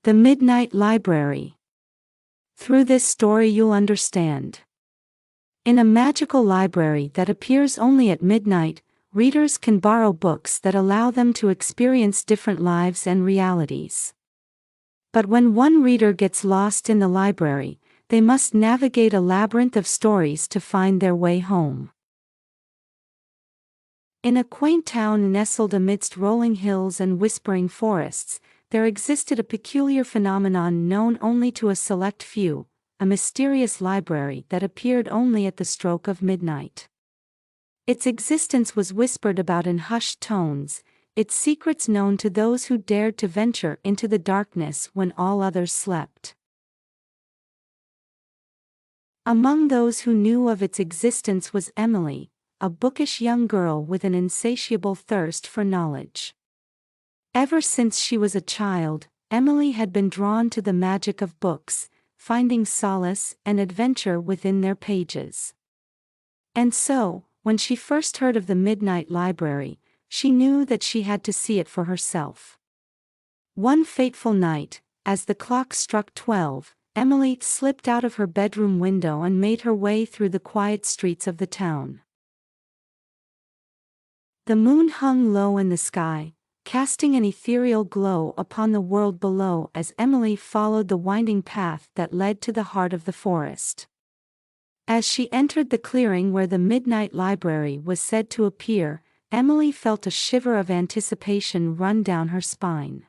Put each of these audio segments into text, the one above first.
The Midnight Library. Through this story you'll understand. In a magical library that appears only at midnight, readers can borrow books that allow them to experience different lives and realities. But when one reader gets lost in the library, they must navigate a labyrinth of stories to find their way home. In a quaint town nestled amidst rolling hills and whispering forests, there existed a peculiar phenomenon known only to a select few, a mysterious library that appeared only at the stroke of midnight. Its existence was whispered about in hushed tones, its secrets known to those who dared to venture into the darkness when all others slept. Among those who knew of its existence was Emily, a bookish young girl with an insatiable thirst for knowledge. Ever since she was a child, Emily had been drawn to the magic of books, finding solace and adventure within their pages. And so, when she first heard of the Midnight Library, she knew that she had to see it for herself. One fateful night, as the clock struck 12, Emily slipped out of her bedroom window and made her way through the quiet streets of the town. The moon hung low in the sky, casting an ethereal glow upon the world below as Emily followed the winding path that led to the heart of the forest. As she entered the clearing where the Midnight Library was said to appear, Emily felt a shiver of anticipation run down her spine.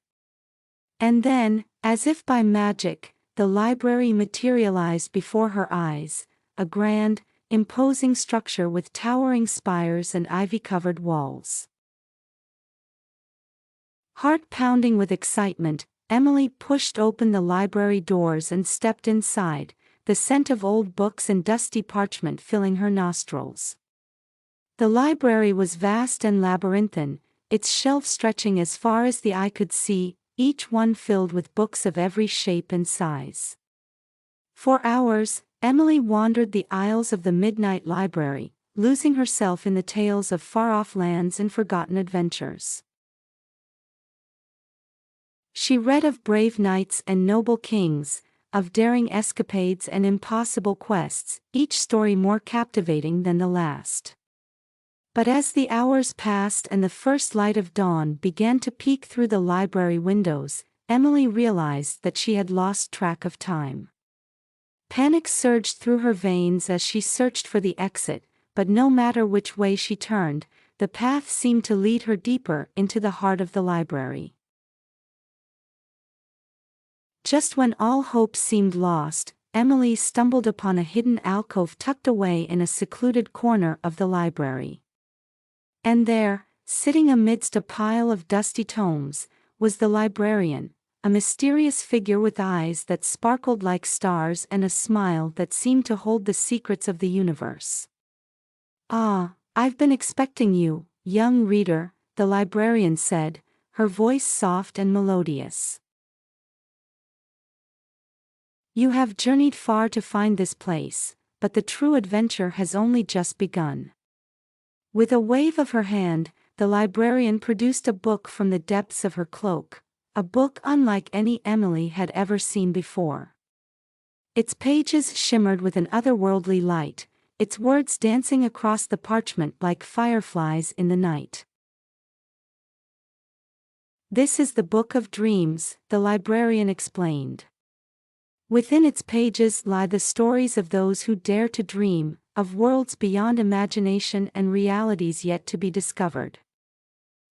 And then, as if by magic, the library materialized before her eyes, a grand, imposing structure with towering spires and ivy-covered walls. Heart pounding with excitement, Emily pushed open the library doors and stepped inside, the scent of old books and dusty parchment filling her nostrils. The library was vast and labyrinthine, its shelves stretching as far as the eye could see, each one filled with books of every shape and size. For hours, Emily wandered the aisles of the Midnight Library, losing herself in the tales of far-off lands and forgotten adventures. She read of brave knights and noble kings, of daring escapades and impossible quests, each story more captivating than the last. But as the hours passed and the first light of dawn began to peek through the library windows, Emily realized that she had lost track of time. Panic surged through her veins as she searched for the exit, but no matter which way she turned, the path seemed to lead her deeper into the heart of the library. Just when all hope seemed lost, Emily stumbled upon a hidden alcove tucked away in a secluded corner of the library. And there, sitting amidst a pile of dusty tomes, was the librarian, a mysterious figure with eyes that sparkled like stars and a smile that seemed to hold the secrets of the universe. "Ah, I've been expecting you, young reader," the librarian said, her voice soft and melodious. "You have journeyed far to find this place, but the true adventure has only just begun." With a wave of her hand, the librarian produced a book from the depths of her cloak, a book unlike any Emily had ever seen before. Its pages shimmered with an otherworldly light, its words dancing across the parchment like fireflies in the night. "This is the Book of Dreams," the librarian explained. "Within its pages lie the stories of those who dare to dream, of worlds beyond imagination and realities yet to be discovered.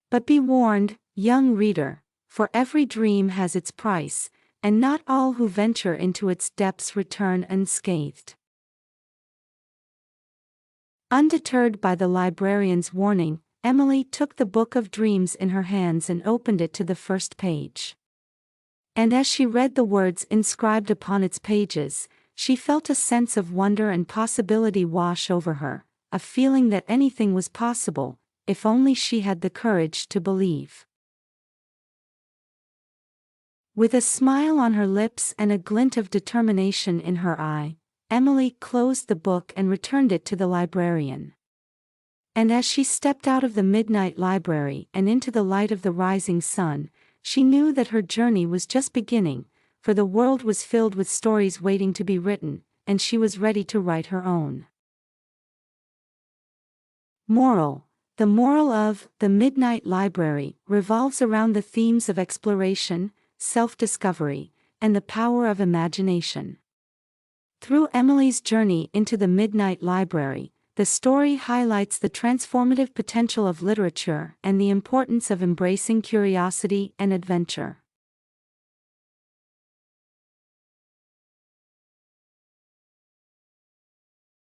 But be warned, young reader, for every dream has its price, and not all who venture into its depths return unscathed." Undeterred by the librarian's warning, Emily took the Book of Dreams in her hands and opened it to the first page. And as she read the words inscribed upon its pages, she felt a sense of wonder and possibility wash over her, a feeling that anything was possible, if only she had the courage to believe. With a smile on her lips and a glint of determination in her eye, Emily closed the book and returned it to the librarian. And as she stepped out of the Midnight Library and into the light of the rising sun, she knew that her journey was just beginning, for the world was filled with stories waiting to be written, and she was ready to write her own. Moral: the moral of The Midnight Library revolves around the themes of exploration, self-discovery, and the power of imagination. Through Emily's journey into the Midnight Library, the story highlights the transformative potential of literature and the importance of embracing curiosity and adventure.